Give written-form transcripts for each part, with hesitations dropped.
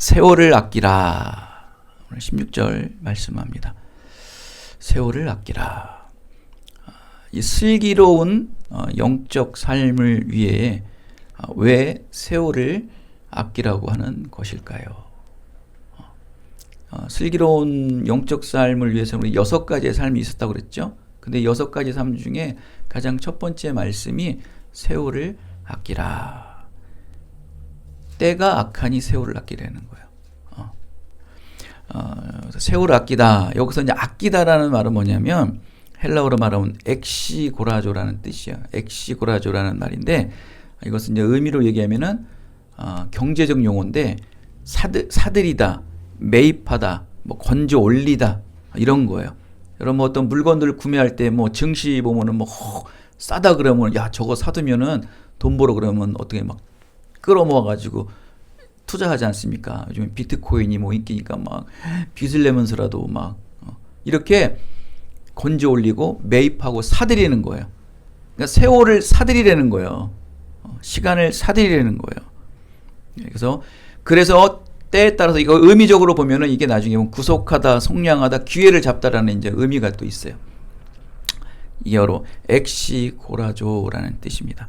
세월을 아끼라. 오늘 16절 말씀합니다. 세월을 아끼라. 이 슬기로운 영적 삶을 위해 왜 세월을 아끼라고 하는 것일까요? 슬기로운 영적 삶을 위해서 우리 6가지의 삶이 있었다고 그랬죠. 근데 6가지 삶 중에 가장 첫 번째 말씀이 세월을 아끼라. 때가 악하니 세월을 아끼라는 거예요. 세월을 아끼다. 여기서 이제 아끼다라는 말은 뭐냐면 헬라어로 말하면 엑시고라조라는 뜻이에요. 엑시고라조라는 말인데 이것은 이제 의미로 얘기하면은 경제적 용어인데 사들이다, 매입하다, 뭐 건져 올리다 이런 거예요. 여러분 뭐 어떤 물건들을 구매할 때 뭐 증시 보면은 뭐 싸다 그러면 야 저거 사두면은 돈 벌어 그러면 어떻게 막 끌어모아 가지고 투자하지 않습니까? 요즘 비트코인이 뭐 인기니까 막 빚을 내면서라도 막 이렇게 건져 올리고 매입하고 사들이는 거예요. 그러니까 세월을 사들이라는 거예요. 시간을 사들이라는 거예요. 그래서 때에 따라서 이거 의미적으로 보면은 이게 나중에 보면 구속하다, 속량하다, 기회를 잡다라는 이제 의미가 또 있어요. 이게 바로 엑시고라조라는 뜻입니다.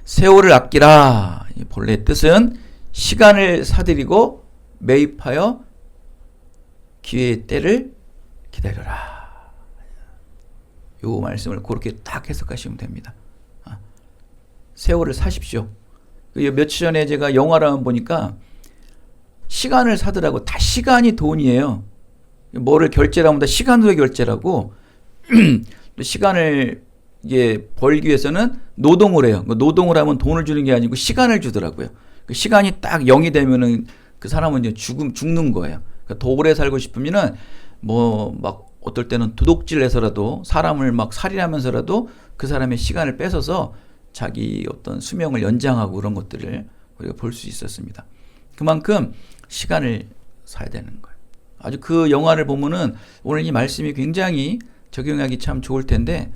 세월을 아끼라. 본래 뜻은 시간을 사들이고 매입하여 기회의 때를 기다려라. 요 말씀을 그렇게 딱 해석하시면 됩니다. 세월을 사십시오. 며칠 전에 제가 영화를 한번 보니까 시간을 사더라고. 다 시간이 돈이에요. 뭐를 결제를 하면 다 시간으로 결제라고. 시간을 이게 벌기 위해서는 노동을 해요. 노동을 하면 돈을 주는 게 아니고 시간을 주더라고요. 시간이 딱 0이 되면은 그 사람은 이제 죽는 거예요. 그러니까 더 오래 살고 싶으면은 뭐 막 어떨 때는 도둑질해서라도 사람을 막 살인하면서라도 그 사람의 시간을 뺏어서 자기 어떤 수명을 연장하고 그런 것들을 우리가 볼 수 있었습니다. 그만큼 시간을 사야 되는 거예요. 아주 그 영화를 보면은 오늘 이 말씀이 굉장히 적용하기 참 좋을 텐데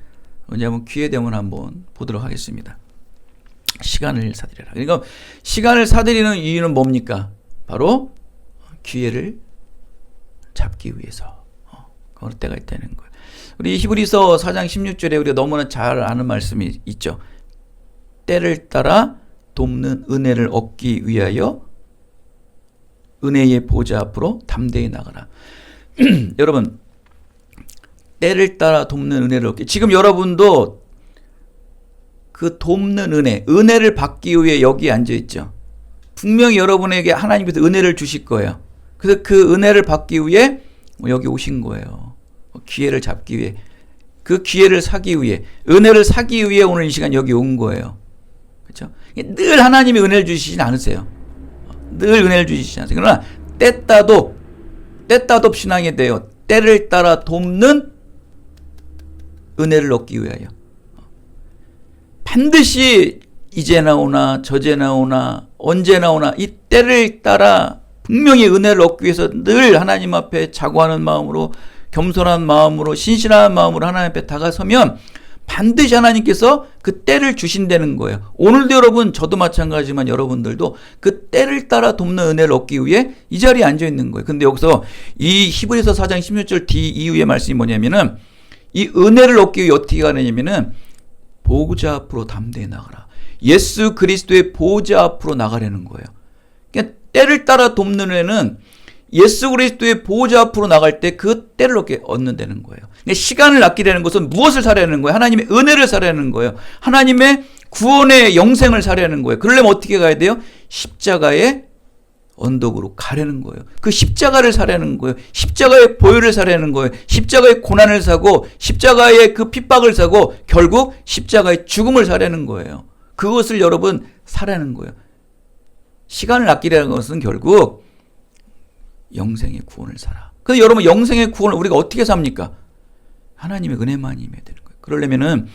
언제 한번 기회 되면 한번 보도록 하겠습니다. 시간을 사들여라. 그러니까 시간을 사들이는 이유는 뭡니까? 바로 기회를 잡기 위해서 그럴 때가 있다는 거예요. 우리 히브리서 4장 16절에 우리가 너무나 잘 아는 말씀이 있죠. 때를 따라 돕는 은혜를 얻기 위하여 은혜의 보좌 앞으로 담대히 나가라. 여러분 때를 따라 돕는 은혜를 얻기. 지금 여러분도 그 돕는 은혜를 받기 위해 여기 앉아 있죠. 분명히 여러분에게 하나님께서 은혜를 주실 거예요. 그래서 그 은혜를 받기 위해 여기 오신 거예요. 기회를 잡기 위해, 그 기회를 사기 위해, 은혜를 사기 위해 오늘 이 시간 여기 온 거예요. 그렇죠? 늘 하나님이 은혜를 주시진 않으세요. 늘 은혜를 주시지 않으세요. 그러나 때따도 신앙이 돼요. 때를 따라 돕는 은혜를 얻기 위하여. 반드시 이제 나오나 저제 나오나 언제 나오나 이 때를 따라 분명히 은혜를 얻기 위해서 늘 하나님 앞에 자고하는 마음으로, 겸손한 마음으로, 신실한 마음으로 하나님 앞에 다가서면 반드시 하나님께서 그 때를 주신다는 거예요. 오늘도 여러분, 저도 마찬가지지만 여러분들도 그 때를 따라 돕는 은혜를 얻기 위해 이 자리에 앉아 있는 거예요. 근데 여기서 이 히브리서 4장 16절 뒤 이후의 말씀이 뭐냐면은 이 은혜를 얻기 위해 어떻게 가느냐면은 보좌 앞으로 담대히 나가라. 예수 그리스도의 보좌 앞으로 나가라는 거예요. 그러니까 때를 따라 돕는 은혜는 예수 그리스도의 보좌 앞으로 나갈 때 그 때를 얻는다는 거예요. 그러니까 시간을 아끼려는 것은 무엇을 사려는 거예요? 하나님의 은혜를 사려는 거예요. 하나님의 구원의 영생을 사려는 거예요. 그러려면 어떻게 가야 돼요? 십자가의 언덕으로 가려는 거예요. 그 십자가를 사려는 거예요. 십자가의 보혈을 사려는 거예요. 십자가의 고난을 사고 십자가의 그 핍박을 사고 결국 십자가의 죽음을 사려는 거예요. 그것을 여러분 사려는 거예요. 시간을 아끼려는 것은 결국 영생의 구원을 살아. 그래서 여러분 영생의 구원을 우리가 어떻게 삽니까? 하나님의 은혜만 임해야 되는 거예요. 그러려면은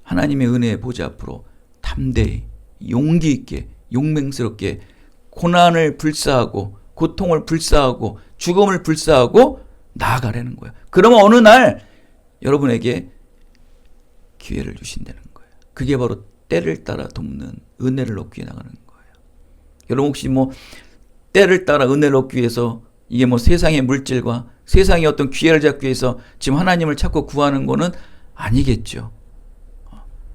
하나님의 은혜의 보좌 앞으로 담대히 용기 있게 용맹스럽게 고난을 불사하고 고통을 불사하고 죽음을 불사하고 나아가라는 거예요. 그러면 어느 날 여러분에게 기회를 주신다는 거예요. 그게 바로 때를 따라 돕는 은혜를 얻기 위해 나가는 거예요. 여러분 혹시 뭐 때를 따라 은혜를 얻기 위해서 이게 뭐 세상의 물질과 세상의 어떤 기회를 잡기 위해서 지금 하나님을 찾고 구하는 거는 아니겠죠.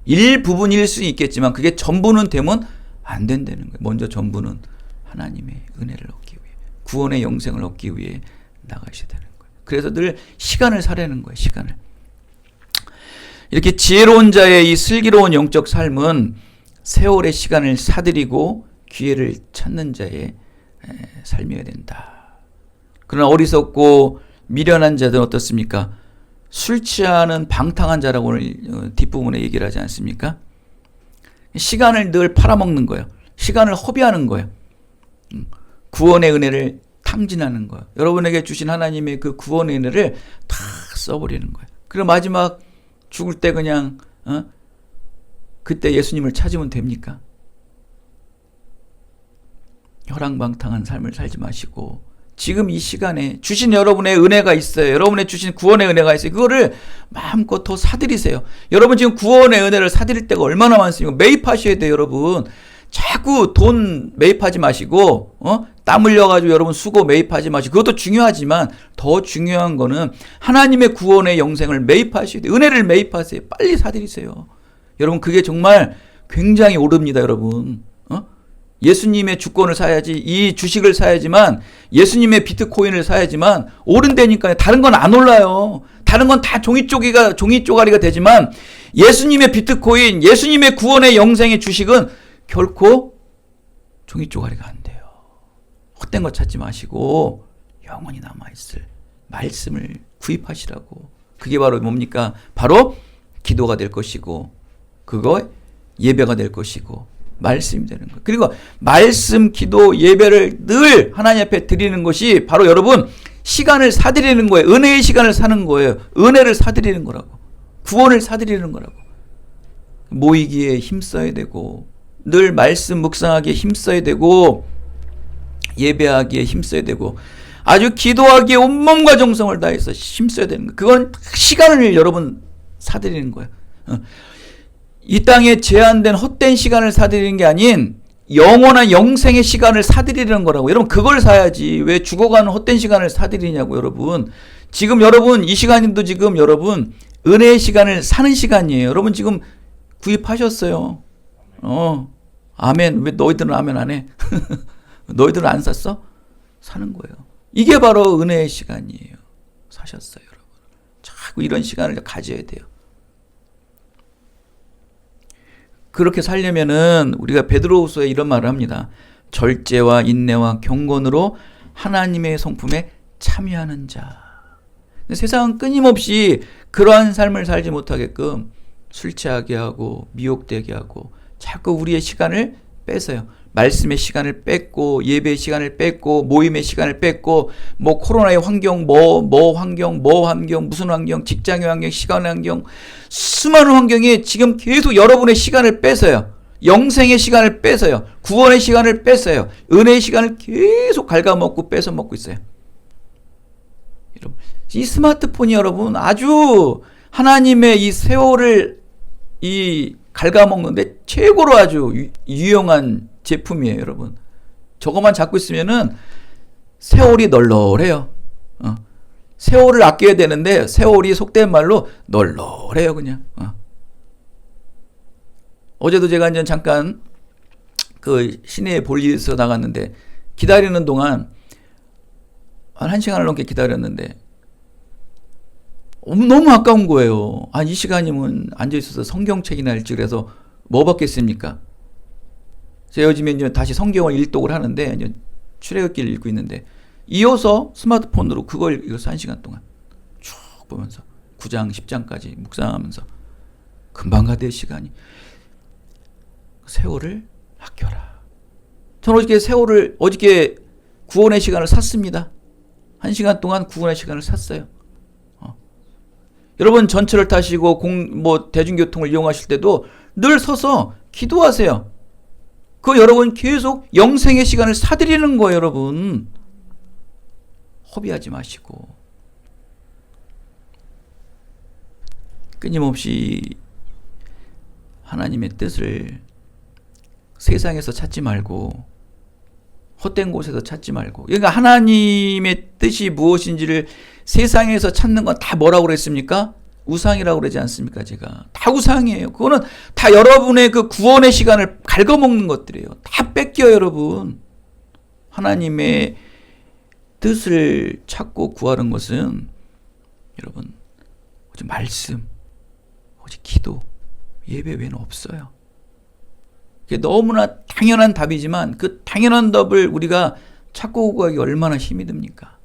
일부분일 수 있겠지만 그게 전부는 되면 안 된다는 거예요. 먼저 전부는 하나님의 은혜를 얻기 위해, 구원의 영생을 얻기 위해 나가셔야 되는 거예요. 그래서 늘 시간을 사려는 거예요. 시간을. 이렇게 지혜로운 자의 이 슬기로운 영적 삶은 세월의 시간을 사들이고 기회를 찾는 자의 삶이어야 된다. 그러나 어리석고 미련한 자들은 어떻습니까? 술 취하는 방탕한 자라고 오늘 뒷부분에 얘기를 하지 않습니까? 시간을 늘 팔아먹는 거예요. 시간을 허비하는 거예요. 구원의 은혜를 탕진하는 거예요. 여러분에게 주신 하나님의 그 구원의 은혜를 다 써버리는 거예요. 그리고 마지막 죽을 때 그냥 그때 예수님을 찾으면 됩니까? 혈황방탕한 삶을 살지 마시고 지금 이 시간에 주신 여러분의 은혜가 있어요. 여러분의 주신 구원의 은혜가 있어요. 그거를 마음껏 더 사들이세요. 여러분 지금 구원의 은혜를 사들일 때가 얼마나 많습니까? 매입하셔야 돼요, 여러분. 자꾸 돈 매입하지 마시고 땀 흘려가지고 여러분 수고 매입하지 마시고 그것도 중요하지만 더 중요한 거는 하나님의 구원의 영생을 매입하셔야 돼요. 은혜를 매입하세요. 빨리 사들이세요. 여러분 그게 정말 굉장히 오릅니다, 여러분. 예수님의 주권을 사야지, 이 주식을 사야지만, 예수님의 비트코인을 사야지만 오른다니까요. 다른 건 안 올라요. 다른 건 다 종이 쪼가리가 되지만 예수님의 비트코인, 예수님의 구원의 영생의 주식은 결코 종이 쪼가리가 안 돼요. 헛된 거 찾지 마시고 영원히 남아있을 말씀을 구입하시라고. 그게 바로 뭡니까? 바로 기도가 될 것이고 그거 예배가 될 것이고 말씀이 되는 거예요. 그리고 말씀, 기도, 예배를 늘 하나님 앞에 드리는 것이 바로 여러분 시간을 사드리는 거예요. 은혜의 시간을 사는 거예요. 은혜를 사드리는 거라고. 구원을 사드리는 거라고. 모이기에 힘써야 되고 늘 말씀 묵상하기에 힘써야 되고 예배하기에 힘써야 되고 아주 기도하기에 온몸과 정성을 다해서 힘써야 되는 거예요. 그건 시간을 여러분 사드리는 거예요. 이 땅에 제한된 헛된 시간을 사드리는 게 아닌 영원한 영생의 시간을 사드리는 거라고. 여러분 그걸 사야지 왜 죽어가는 헛된 시간을 사드리냐고. 여러분 지금 여러분 이 시간도 지금 여러분 은혜의 시간을 사는 시간이에요. 여러분 지금 구입하셨어요. 아멘. 왜 너희들은 아멘 안 해? 너희들은 안 샀어? 사는 거예요. 이게 바로 은혜의 시간이에요. 사셨어요, 여러분. 자꾸 이런 시간을 가져야 돼요. 그렇게 살려면은 우리가 베드로후서에 이런 말을 합니다. 절제와 인내와 경건으로 하나님의 성품에 참여하는 자. 세상은 끊임없이 그러한 삶을 살지 못하게끔 술 취하게 하고 미혹되게 하고 자꾸 우리의 시간을 뺏어요. 말씀의 시간을 뺏고 예배의 시간을 뺏고 모임의 시간을 뺏고 뭐 코로나의 환경 뭐 환경 무슨 환경 직장의 환경 시간의 환경 수많은 환경이 지금 계속 여러분의 시간을 뺏어요. 영생의 시간을 뺏어요. 구원의 시간을 뺏어요. 은혜의 시간을 계속 갉아먹고 뺏어먹고 있어요. 여러분 이 스마트폰이 여러분 아주 하나님의 이 세월을 이 갉아먹는데 최고로 아주 유용한 제품이에요, 여러분. 저것만 잡고 있으면은 세월이 널널해요. 세월을 아껴야 되는데 세월이 속된 말로 널널해요, 그냥. 어제도 제가 이제 잠깐 그 시내에 볼 일이 있어 나갔는데 기다리는 동안 한 1시간을 넘게 기다렸는데 너무 아까운 거예요. 이 시간이면 앉아있어서 성경책이나 읽지 그래서 뭐 받겠습니까? 제가 요즘에 이제 다시 성경을 일독을 하는데 이제 출애굽기를 읽고 있는데 이어서 스마트폰으로 그걸 읽어서 1시간 동안 쭉 보면서 9장 10장까지 묵상하면서 금방 가대 시간이. 세월을 아껴라. 저는 어저께 구원의 시간을 샀습니다. 1시간 동안 구원의 시간을 샀어요. 여러분 전철을 타시고 대중교통을 이용하실 때도 늘 서서 기도하세요. 그 여러분 계속 영생의 시간을 사드리는 거예요, 여러분. 허비하지 마시고 끊임없이 하나님의 뜻을 세상에서 찾지 말고 헛된 곳에서 찾지 말고. 그러니까 하나님의 뜻이 무엇인지를 세상에서 찾는 건 다 뭐라고 그랬습니까? 우상이라고 그러지 않습니까? 제가 다 우상이에요. 그거는 다 여러분의 그 구원의 시간을 갉아먹는 것들이에요. 다 뺏겨요, 여러분. 하나님의 뜻을 찾고 구하는 것은 여러분 오직 말씀, 오직 기도, 예배 외에는 없어요. 그게 너무나 당연한 답이지만 그 당연한 답을 우리가 찾고 구하기 얼마나 힘이 듭니까?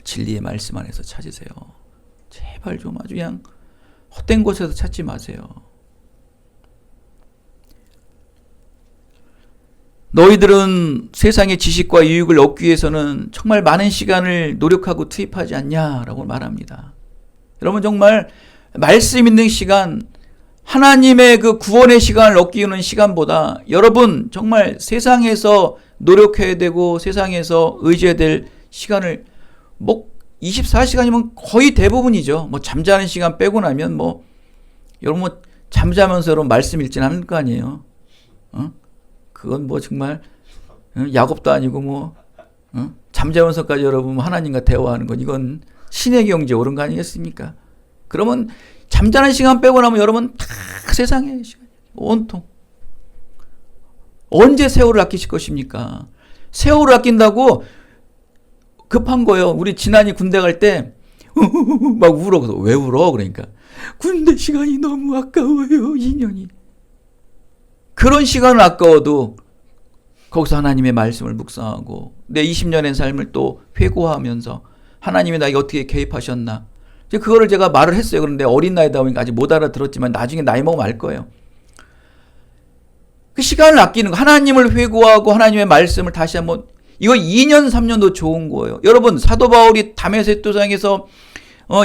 진리의 말씀 안에서 찾으세요. 제발 좀 아주 그냥 헛된 곳에서 찾지 마세요. 너희들은 세상의 지식과 유익을 얻기 위해서는 정말 많은 시간을 노력하고 투입하지 않냐라고 말합니다. 여러분 정말 말씀 있는 시간, 하나님의 그 구원의 시간을 얻기 위한 시간보다 여러분 정말 세상에서 노력해야 되고 세상에서 의지해야 될 시간을 뭐 24시간이면 거의 대부분이죠. 뭐 잠자는 시간 빼고 나면 뭐 여러분 뭐 잠자면서 여러분 말씀 읽진 않을 거 아니에요. 그건 뭐 정말 야곱도 아니고 뭐 잠자면서까지 여러분 하나님과 대화하는 건 이건 신의 경지에 오른 거 아니겠습니까? 그러면 잠자는 시간 빼고 나면 여러분 다 세상의 시간 온통. 언제 세월을 아끼실 것입니까? 세월을 아낀다고 급한 거예요. 우리 진한이 군대 갈 때 막 울어. 왜 울어? 그러니까 군대 시간이 너무 아까워요. 2년이. 그런 시간은 아까워도 거기서 하나님의 말씀을 묵상하고 내 20년의 삶을 또 회고하면서 하나님이 나에게 어떻게 개입하셨나. 그거를 제가 말을 했어요. 그런데 어린 나이다 보니까 아직 못 알아들었지만 나중에 나이 먹으면 알 거예요. 그 시간을 아끼는 거, 하나님을 회고하고 하나님의 말씀을 다시 한번, 이거 2년 3년도 좋은 거예요. 여러분 사도 바울이 다메섹 도상에서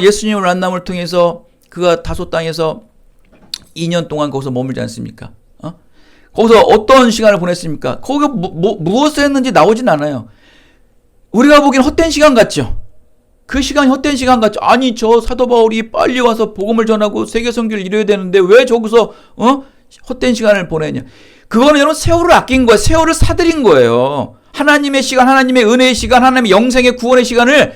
예수님을 만남을 통해서 그가 다소 땅에서 2년 동안 거기서 머물지 않습니까? 거기서 어떤 시간을 보냈습니까? 거기가 무엇을 했는지 나오진 않아요. 우리가 보기엔 헛된 시간 같죠? 그 시간이 헛된 시간 같죠? 아니 저 사도 바울이 빨리 와서 복음을 전하고 세계 선교를 이뤄야 되는데 왜 저기서 헛된 시간을 보내냐? 그거는 여러분 세월을 아낀 거예요. 세월을 사들인 거예요. 하나님의 시간, 하나님의 은혜의 시간, 하나님의 영생의 구원의 시간을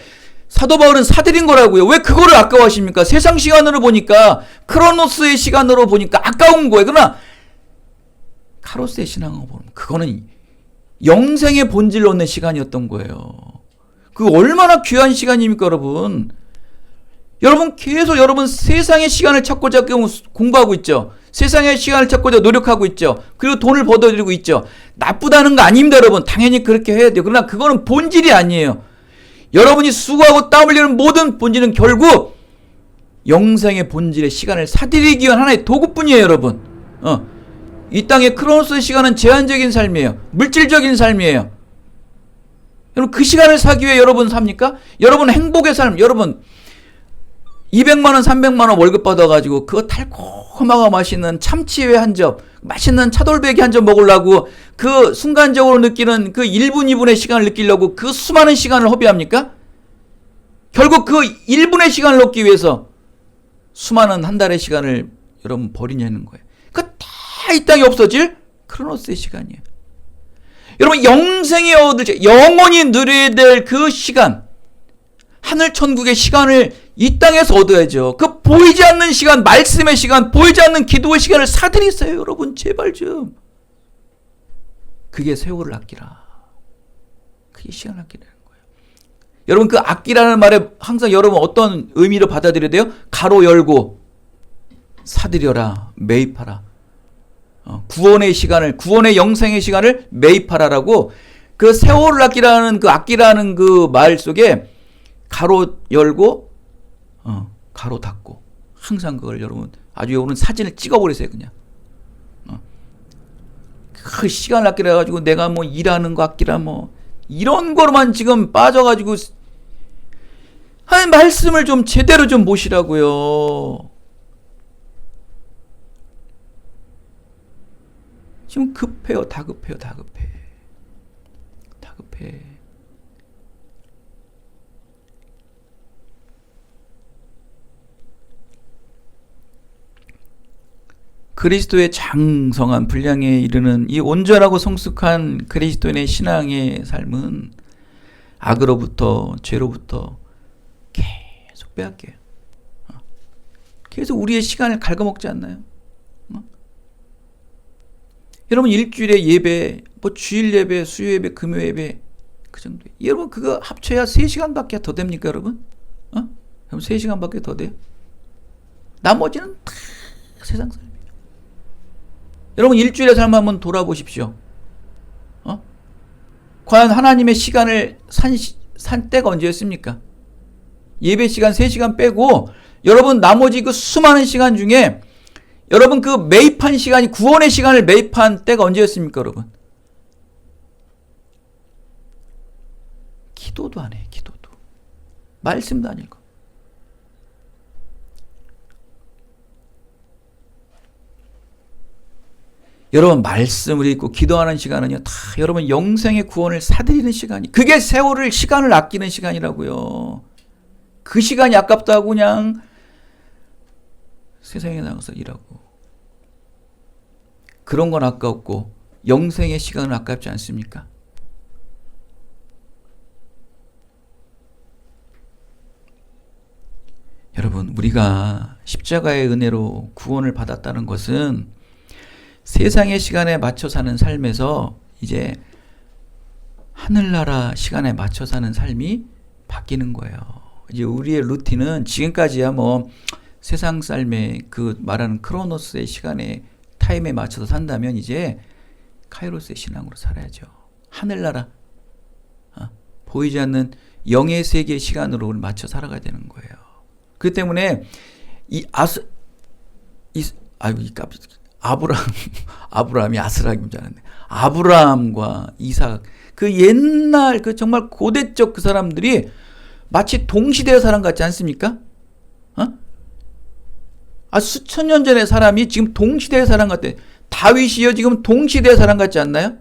사도 바울은 사들인 거라고요. 왜 그거를 아까워하십니까? 세상 시간으로 보니까, 크로노스의 시간으로 보니까 아까운 거예요. 그러나 카로스의 신앙으로 보면 그거는 영생의 본질을 얻는 시간이었던 거예요. 그 얼마나 귀한 시간입니까, 여러분? 여러분 계속 여러분 세상의 시간을 찾고자 공부하고 있죠. 세상의 시간을 찾고자 노력하고 있죠. 그리고 돈을 벌어들이고 있죠. 나쁘다는 거 아닙니다, 여러분. 당연히 그렇게 해야 돼요. 그러나 그거는 본질이 아니에요. 여러분이 수고하고 땀 흘리는 모든 본질은 결국 영생의 본질의 시간을 사들이기 위한 하나의 도구뿐이에요, 여러분. 이 땅의 크로노스의 시간은 제한적인 삶이에요. 물질적인 삶이에요. 여러분 그 시간을 사기 위해 여러분 삽니까? 여러분 행복의 삶, 여러분 200만 원, 300만 원 월급 받아가지고 그거 달콤하고 맛있는 참치회 한 점, 맛있는 차돌배기 한 점 먹으려고 그 순간적으로 느끼는 그 1분, 2분의 시간을 느끼려고 그 수많은 시간을 허비합니까? 결국 그 1분의 시간을 얻기 위해서 수많은 한 달의 시간을 여러분 버리냐는 거예요. 그거 다 이 땅에 없어질 크로노스의 시간이에요. 여러분 영생에 얻을, 영원히 누려야 될 그 시간, 하늘 천국의 시간을 이 땅에서 얻어야죠. 그 보이지 않는 시간, 말씀의 시간, 보이지 않는 기도의 시간을 사들이세요. 여러분 제발 좀. 그게 세월을 아끼라. 그게 시간을 아끼라는 거예요. 여러분 그 아끼라는 말에 항상 여러분 어떤 의미로 받아들여야 돼요? 가로 열고 사들여라, 매입하라. 구원의 시간을, 구원의 영생의 시간을 매입하라라고 그 세월을 아끼라는 그 말 속에 가로 열고 가로 닫고 항상 그걸 여러분 아주 여러분 사진을 찍어버리세요. 그냥 그 시간을 아끼라 가지고 내가 뭐 일하는 거 아끼라 뭐 이런 거로만 지금 빠져가지고 한 말씀을 좀 제대로 좀 보시라고요. 지금 급해요. 다 급해요. 다 급해. 다 급해. 그리스도의 장성한 분량에 이르는 이 온전하고 성숙한 그리스도인의 신앙의 삶은 악으로부터 죄로부터 계속 빼앗겨요. 계속 우리의 시간을 갉아먹지 않나요? 여러분 일주일에 예배, 뭐 주일 예배, 수요 예배, 금요 예배 그 정도. 여러분 그거 합쳐야 3시간밖에 더 됩니까, 여러분? 그럼 3시간밖에 더 돼요? 나머지는 다 세상 삶이에요. 여러분 일주일의 삶 한번 돌아보십시오. 과연 하나님의 시간을 산 때가 언제였습니까? 예배 시간 3시간 빼고 여러분 나머지 그 수많은 시간 중에 여러분 그 매입한 시간이 구원의 시간을 매입한 때가 언제였습니까, 여러분? 기도도 안 해요, 기도도. 말씀도 안 읽어. 여러분 말씀을 읽고 기도하는 시간은요 다 여러분 영생의 구원을 사들이는 시간이, 그게 세월을 시간을 아끼는 시간이라고요. 그 시간이 아깝다고 그냥 세상에 나가서 일하고 그런 건 아깝고 영생의 시간은 아깝지 않습니까? 여러분 우리가 십자가의 은혜로 구원을 받았다는 것은 세상의 시간에 맞춰 사는 삶에서 이제 하늘나라 시간에 맞춰 사는 삶이 바뀌는 거예요. 이제 우리의 루틴은 지금까지야 뭐 세상 삶의 그 말하는 크로노스의 시간에 타임에 맞춰서 산다면 이제 카이로스의 신앙으로 살아야죠. 하늘나라 보이지 않는 영의 세계의 시간으로 맞춰 살아가야 되는 거예요. 그 때문에 아브라함이 아스락인 줄 알았네. 아브라함과 이삭, 그 옛날 그 정말 고대적 그 사람들이 마치 동시대의 사람 같지 않습니까? 수천 년 전의 사람이 지금 동시대의 사람 같아. 다윗이요 지금 동시대의 사람 같지 않나요?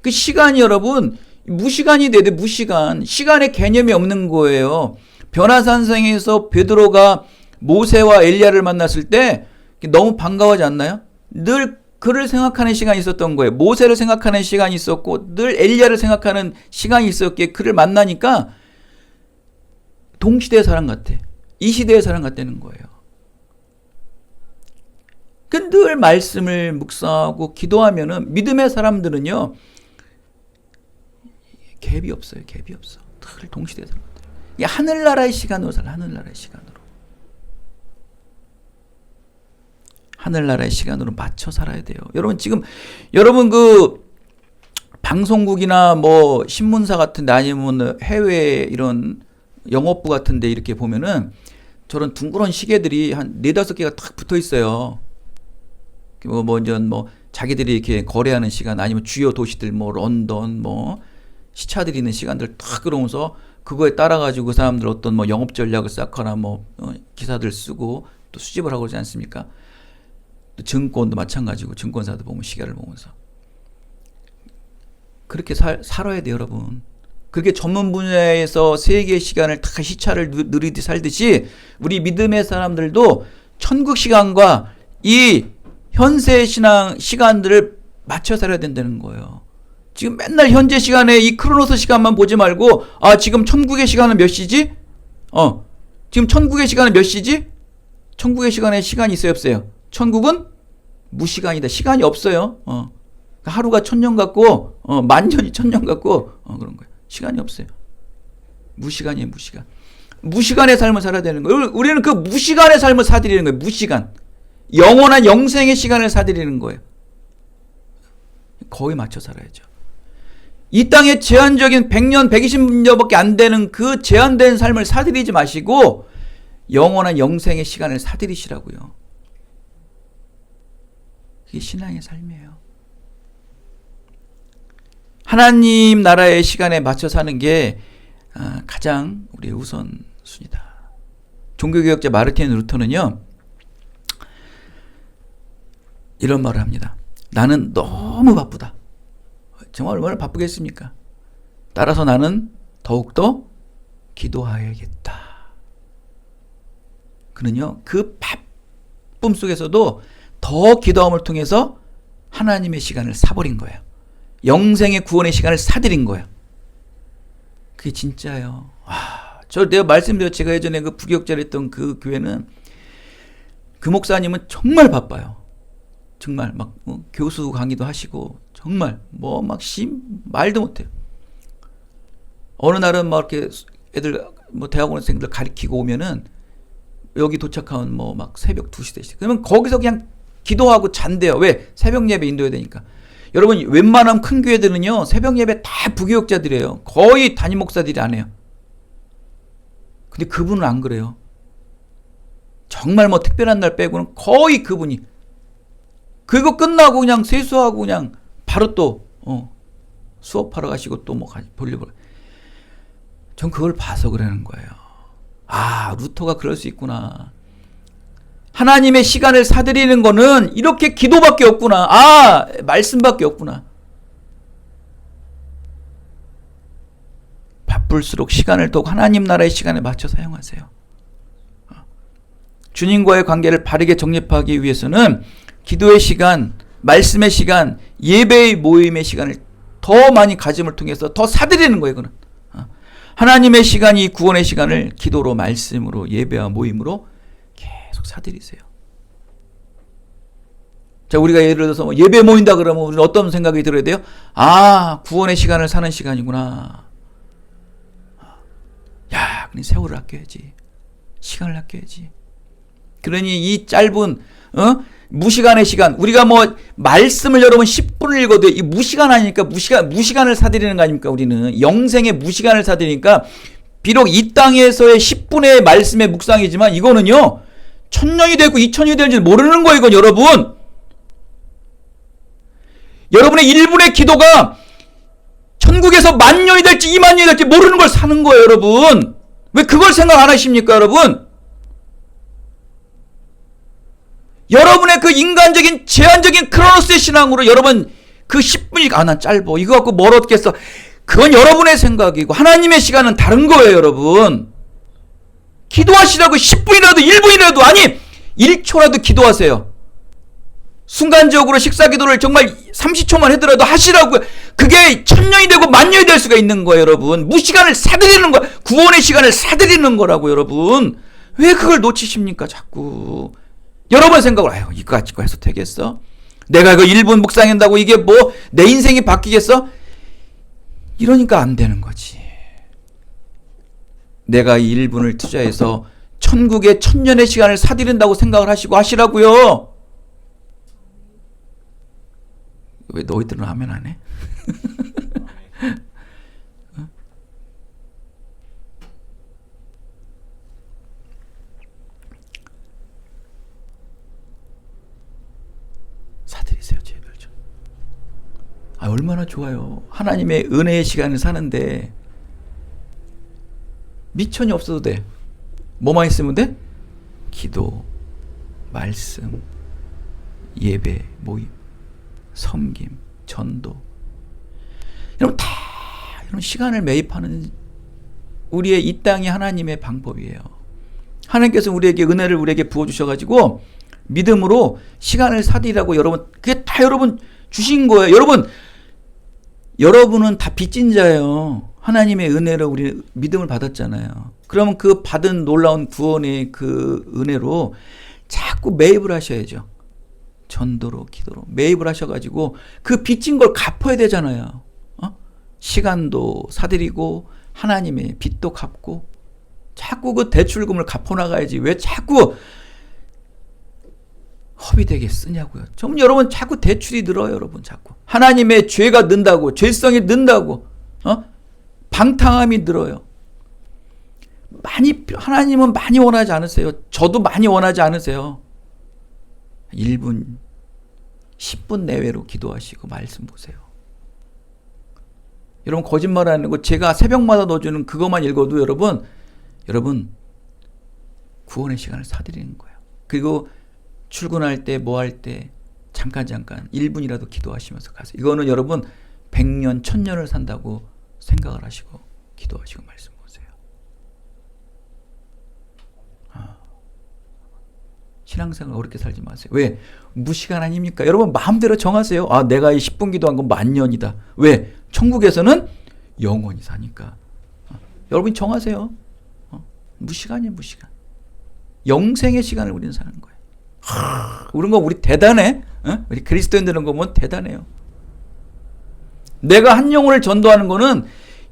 그 시간이 여러분 무시간이 돼도 무시간, 시간의 개념이 없는 거예요. 변화산성에서 베드로가 모세와 엘리야를 만났을 때 너무 반가워하지 않나요? 늘 그를 생각하는 시간이 있었던 거예요. 모세를 생각하는 시간이 있었고 늘 엘리야를 생각하는 시간이 있었기에 그를 만나니까 동시대의 사람 같아. 이 시대의 사람 같다는 거예요. 늘 말씀을 묵상하고 기도하면은 믿음의 사람들은요 갭이 없어요. 갭이 없어. 늘 동시대의 사람 같아요. 이게 하늘나라의 시간으로 살아. 하늘나라의 시간으로. 하늘나라의 시간으로 맞춰 살아야 돼요. 여러분 지금 여러분 그 방송국이나 뭐 신문사 같은데 아니면 해외 이런 영업부 같은데 이렇게 보면은 저런 둥그런 시계들이 한 4-5개가 딱 붙어 있어요. 뭐 자기들이 이렇게 거래하는 시간 아니면 주요 도시들 뭐 런던 뭐 시차들이는 시간들 딱 그러면서 그거에 따라 가지고 그 사람들 어떤 뭐 영업 전략을 쌓거나 뭐 기사들 쓰고 또 수집을 하고 그러지 않습니까? 또 증권도 마찬가지고 증권사도 보면 시계를 보면서 그렇게 살아야 돼요, 여러분. 그렇게 전문 분야에서 세계의 시간을 다 시차를 느리듯이 살듯이 우리 믿음의 사람들도 천국 시간과 이 현세 신앙 시간들을 맞춰 살아야 된다는 거예요. 지금 맨날 현재 시간에 이 크로노스 시간만 보지 말고 지금 천국의 시간은 몇 시지? 지금 천국의 시간은 몇 시지? 천국의 시간에 시간이 있어요, 없어요? 천국은 무시간이다. 시간이 없어요. 하루가 1000년 같고 만년이 1000년 같고 그런 거예요. 시간이 없어요. 무시간이에요, 무시간. 무시간의 삶을 살아야 되는 거예요. 우리는 그 무시간의 삶을 사드리는 거예요. 무시간. 영원한 영생의 시간을 사드리는 거예요. 거의 맞춰 살아야죠. 이 땅에 제한적인 100년, 120년밖에 안 되는 그 제한된 삶을 사드리지 마시고 영원한 영생의 시간을 사드리시라고요. 그게 신앙의 삶이에요. 하나님 나라의 시간에 맞춰 사는 게 가장 우리의 우선순위다. 종교개혁자 마르틴 루터는요 이런 말을 합니다. 나는 너무 바쁘다. 정말 얼마나 바쁘겠습니까? 따라서 나는 더욱더 기도하여야겠다. 그는요 그 바쁨 속에서도 더 기도함을 통해서 하나님의 시간을 사버린 거예요. 영생의 구원의 시간을 사들인 거예요. 그게 진짜예요. 내가 말씀드렸죠. 제가 예전에 그 부교육자를 했던 그 교회는 그 목사님은 정말 바빠요. 정말 막 교수 강의도 하시고 정말 말도 못해요. 어느 날은 막 이렇게 애들 대학원생들 가르치고 오면은 여기 도착하면 막 새벽 2시 3시. 그러면 거기서 그냥 기도하고 잔대요. 왜? 새벽 예배 인도해야 되니까. 여러분 웬만한 큰 교회들은요 새벽 예배 다 부교육자들이에요. 거의 담임 목사들이 안 해요. 근데 그분은 안 그래요. 정말 특별한 날 빼고는 거의 그분이. 그거 끝나고 그냥 세수하고 그냥 바로 또 수업하러 가시고 또 볼일보러. 전 그걸 봐서 그러는 거예요. 루터가 그럴 수 있구나. 하나님의 시간을 사들이는 거는 이렇게 기도밖에 없구나. 말씀밖에 없구나. 바쁠수록 시간을 더욱 하나님 나라의 시간에 맞춰 사용하세요. 주님과의 관계를 바르게 정립하기 위해서는 기도의 시간, 말씀의 시간, 예배의 모임의 시간을 더 많이 가짐을 통해서 더 사들이는 거예요. 이거는. 하나님의 시간이 구원의 시간을 기도로, 말씀으로, 예배와 모임으로 계속 사들이세요. 자, 우리가 예를 들어서 예배 모인다 그러면 우리는 어떤 생각이 들어야 돼요? 구원의 시간을 사는 시간이구나. 그냥 세월을 아껴야지. 시간을 아껴야지. 그러니 이 짧은 무시간의 시간, 우리가 말씀을 여러분 10분을 읽어도 이 무시간 아니니까 무시간을 사들이는 거 아닙니까? 우리는 영생의 무시간을 사들이니까 비록 이 땅에서의 10분의 말씀의 묵상이지만 이거는요 1000년이 되고 2000년이 될지 모르는 거예요. 이건 여러분. 여러분의 1분의 기도가 천국에서 10,000년이 될지 20,000년이 될지 모르는 걸 사는 거예요. 여러분. 왜 그걸 생각 안 하십니까? 여러분. 여러분의 그 인간적인 제한적인 크로노스의 신앙으로 여러분 그 10분이 난 짧아. 이거 갖고 뭘 얻겠어. 그건 여러분의 생각이고 하나님의 시간은 다른 거예요. 여러분. 기도하시라고 10분이라도 1분이라도 아니 1초라도 기도하세요. 순간적으로 식사기도를 정말 30초만 하더라도 하시라고. 그게 1000년이 되고 10,000년이 될 수가 있는 거예요. 여러분. 무시간을 사들이는 거예요. 구원의 시간을 사들이는 거라고. 여러분. 왜 그걸 놓치십니까 자꾸. 여러분 생각을 이거 가지고 해서 되겠어? 내가 이거 1분 묵상한다고 이게 내 인생이 바뀌겠어? 이러니까 안 되는 거지. 내가 이 1분을 투자해서 천국의 1000년의 시간을 사들인다고 생각을 하시고 하시라고요. 왜 너희들은 하면 안 해? 사드리세요. 제발 좀. 얼마나 좋아요. 하나님의 은혜의 시간을 사는데 미천이 없어도 돼. 뭐만 있으면 돼? 기도, 말씀, 예배, 모임, 섬김, 전도. 여러분 다 이런 시간을 매입하는 우리의 이 땅이 하나님의 방법이에요. 하나님께서 우리에게 은혜를 우리에게 부어주셔가지고 믿음으로 시간을 사들이라고 여러분 그게 다 여러분 주신 거예요. 여러분은 다 빚진 자예요. 하나님의 은혜로 우리 믿음을 받았잖아요. 그러면 그 받은 놀라운 구원의 그 은혜로 자꾸 매입을 하셔야죠. 전도로 기도로 매입을 하셔가지고 그 빚진 걸 갚아야 되잖아요. 시간도 사들이고 하나님의 빚도 갚고 자꾸 그 대출금을 갚아나가야지. 왜 자꾸 허비되게 쓰냐고요. 좀 여러분 자꾸 대출이 늘어요. 여러분 자꾸 하나님의 죄가 는다고 죄성이 는다고 방탕함이 늘어요. 하나님은 많이 원하지 않으세요. 저도 많이 원하지 않으세요. 1분 10분 내외로 기도하시고 말씀 보세요. 여러분 거짓말 안 하고 제가 새벽마다 넣어주는 그것만 읽어도 여러분 구원의 시간을 사드리는 거예요. 그리고 출근할 때 뭐 할 때 잠깐 1분이라도 기도하시면서 가세요. 이거는 여러분 100년 1000년을 산다고 생각을 하시고 기도하시고 말씀 보세요. 신앙생활 어렵게 살지 마세요. 왜? 무시간 아닙니까? 여러분 마음대로 정하세요. 아, 내가 이 10분 기도한 건 만년이다. 왜? 천국에서는 영원히 사니까. 여러분 정하세요. 무시간이에요, 무시간. 영생의 시간을 우리는 사는 거예요. 그런 거 우리 대단해. 우리 그리스도인들은 거 보면 대단해요. 내가 한 영혼을 전도하는 거는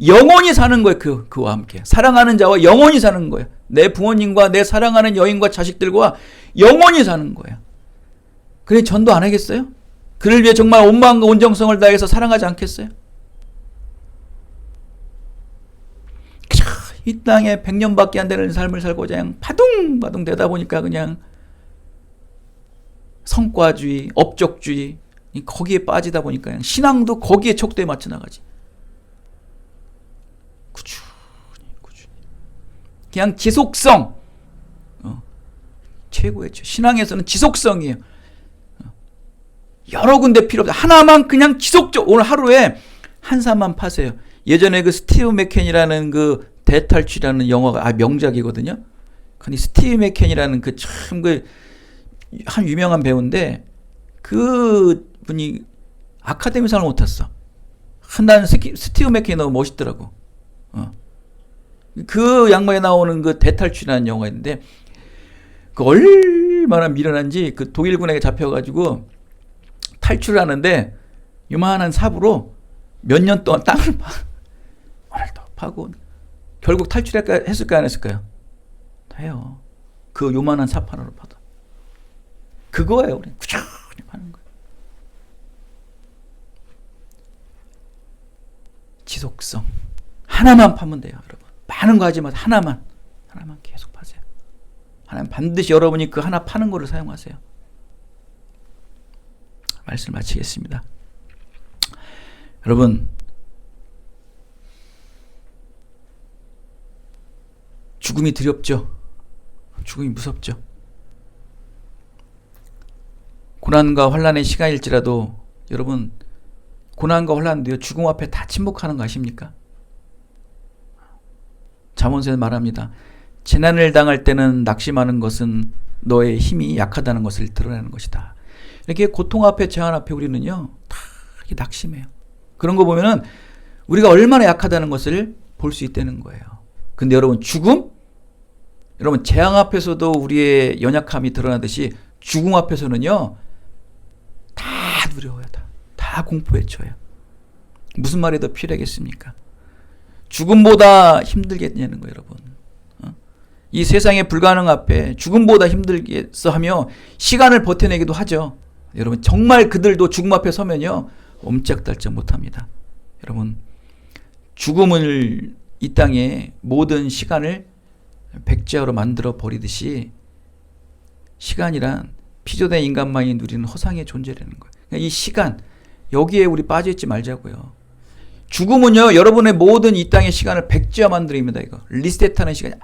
영원히 사는 거예요. 그와 함께. 사랑하는 자와 영원히 사는 거예요. 내 부모님과 내 사랑하는 여인과 자식들과 영원히 사는 거예요. 그래 전도 안 하겠어요? 그를 위해 정말 온 마음과 온 정성을 다해서 사랑하지 않겠어요? 이 땅에 100년밖에 안 되는 삶을 살고자 그냥 바둥바둥 되다 보니까 그냥 성과주의, 업적주의 거기에 빠지다 보니까 그냥 신앙도 거기에 척도에 맞춰 나가지. 꾸준히 그냥 지속성 최고였죠. 신앙에서는 지속성이에요. 여러 군데 필요 없어요. 하나만 그냥 지속적. 오늘 하루에 한 산만 파세요. 예전에 그 스티브 맥켄이라는 그 대탈취라는 영화가 명작이거든요. 근데 스티브 맥켄이라는 그 참 그 한 유명한 배우인데 그 분이 아카데미상을 못 탔어. 난 스티브 맥켄이 너무 멋있더라고. 그 양반에 나오는 그 대탈취라는 영화인데 그 얼마나 미련한지 그 독일군에게 잡혀가지고 탈출을 하는데 요만한 삽으로 몇 년 동안 땅을 오늘도 파고 결국 탈출했을까요? 안 했을까요? 해요. 그 요만한 삽 하나로 파도. 그거예요. 우리 꾸준히 파는 거예요. 지속성. 하나만 파면 돼요, 여러분. 많은 거 하지 마세요. 하나만 계속 파세요. 하나님 반드시 여러분이 그 하나 파는 거를 사용하세요. 말씀 마치겠습니다. 여러분, 죽음이 두렵죠? 죽음이 무섭죠? 고난과 환난의 시간일지라도 여러분 고난과 환난도요 죽음 앞에 다 침묵하는 거 아십니까? 잠언서에 말합니다. 재난을 당할 때는 낙심하는 것은 너의 힘이 약하다는 것을 드러내는 것이다. 이렇게 고통 앞에 재난 앞에 우리는요 다 이렇게 낙심해요. 그런 거 보면은 우리가 얼마나 약하다는 것을 볼 수 있다는 거예요. 근데 여러분 죽음? 여러분 재앙 앞에서도 우리의 연약함이 드러나듯이 죽음 앞에서는요 다 두려워요. 다 공포에 처해요. 무슨 말이 더 필요하겠습니까? 죽음보다 힘들겠냐는 거예요, 여러분. 이 세상의 불가능 앞에 죽음보다 힘들겠어 하며 시간을 버텨내기도 하죠. 여러분 정말 그들도 죽음 앞에 서면요 옴짝달짝 못합니다. 여러분 죽음을 이 땅에 모든 시간을 백제화로 만들어 버리듯이 시간이란 피조된 인간만이 누리는 허상의 존재라는 거예요. 그러니까 이 시간 여기에 우리 빠져있지 말자고요. 죽음은요 여러분의 모든 이 땅의 시간을 백제화 만들어입니다. 이거 리셋하는 시간이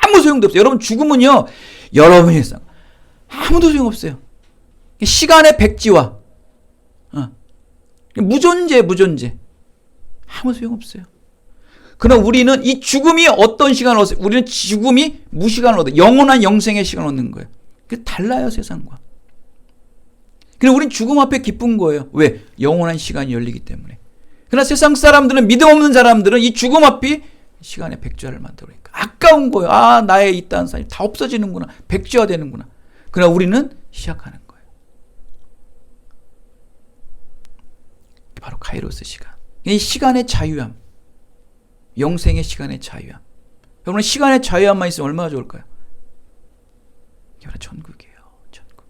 아무 소용도 없어요. 여러분 죽음은요 여러분이 아무도 소용없어요. 시간의 백지화 무존재 아무 소용없어요. 그러나 우리는 이 죽음이 어떤 시간을 얻어요? 우리는 죽음이 무시간을 얻어요. 영원한 영생의 시간을 얻는 거예요. 그게 달라요 세상과. 그러나 우리는 죽음 앞에 기쁜 거예요. 왜? 영원한 시간이 열리기 때문에. 그러나 세상 사람들은 믿음 없는 사람들은 이 죽음 앞이 시간의 백지화를 만들어니까 아까운 거예요. 아 나의 이 땅 삶이 다 없어지는구나. 백지화 되는구나. 그러나 우리는 시작하는 거예요. 바로 카이로스 시간. 이 시간의 자유함. 영생의 시간의 자유함. 여러분 시간의 자유함만 있으면 얼마나 좋을까요? 이게 바로 천국이에요. 천국.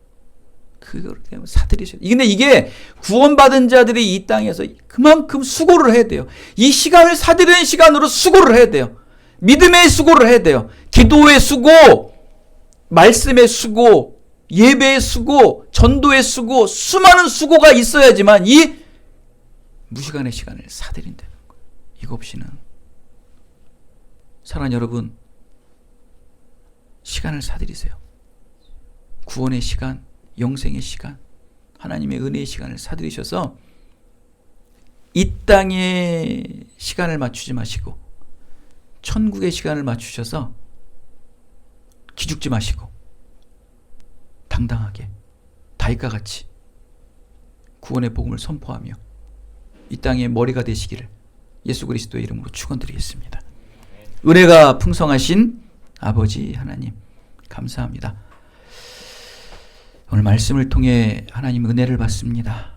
그걸 사들이셔야 돼요. 근데 이게 구원받은 자들이 이 땅에서 그만큼 수고를 해야 돼요. 이 시간을 사들이는 시간으로 수고를 해야 돼요. 믿음의 수고를 해야 돼요. 기도의 수고, 말씀의 수고, 예배의 수고, 전도의 수고, 수많은 수고가 있어야지만 이 무시간의 시간을 사들인다는 거예요. 이거 없이는 사랑하는 여러분 시간을 사들이세요. 구원의 시간, 영생의 시간, 하나님의 은혜의 시간을 사들이셔서 이 땅의 시간을 맞추지 마시고 천국의 시간을 맞추셔서 기죽지 마시고 당당하게 다윗과 같이 구원의 복음을 선포하며 이 땅의 머리가 되시기를 예수 그리스도의 이름으로 축원드리겠습니다. 은혜가 풍성하신 아버지 하나님 감사합니다. 오늘 말씀을 통해 하나님 은혜를 받습니다.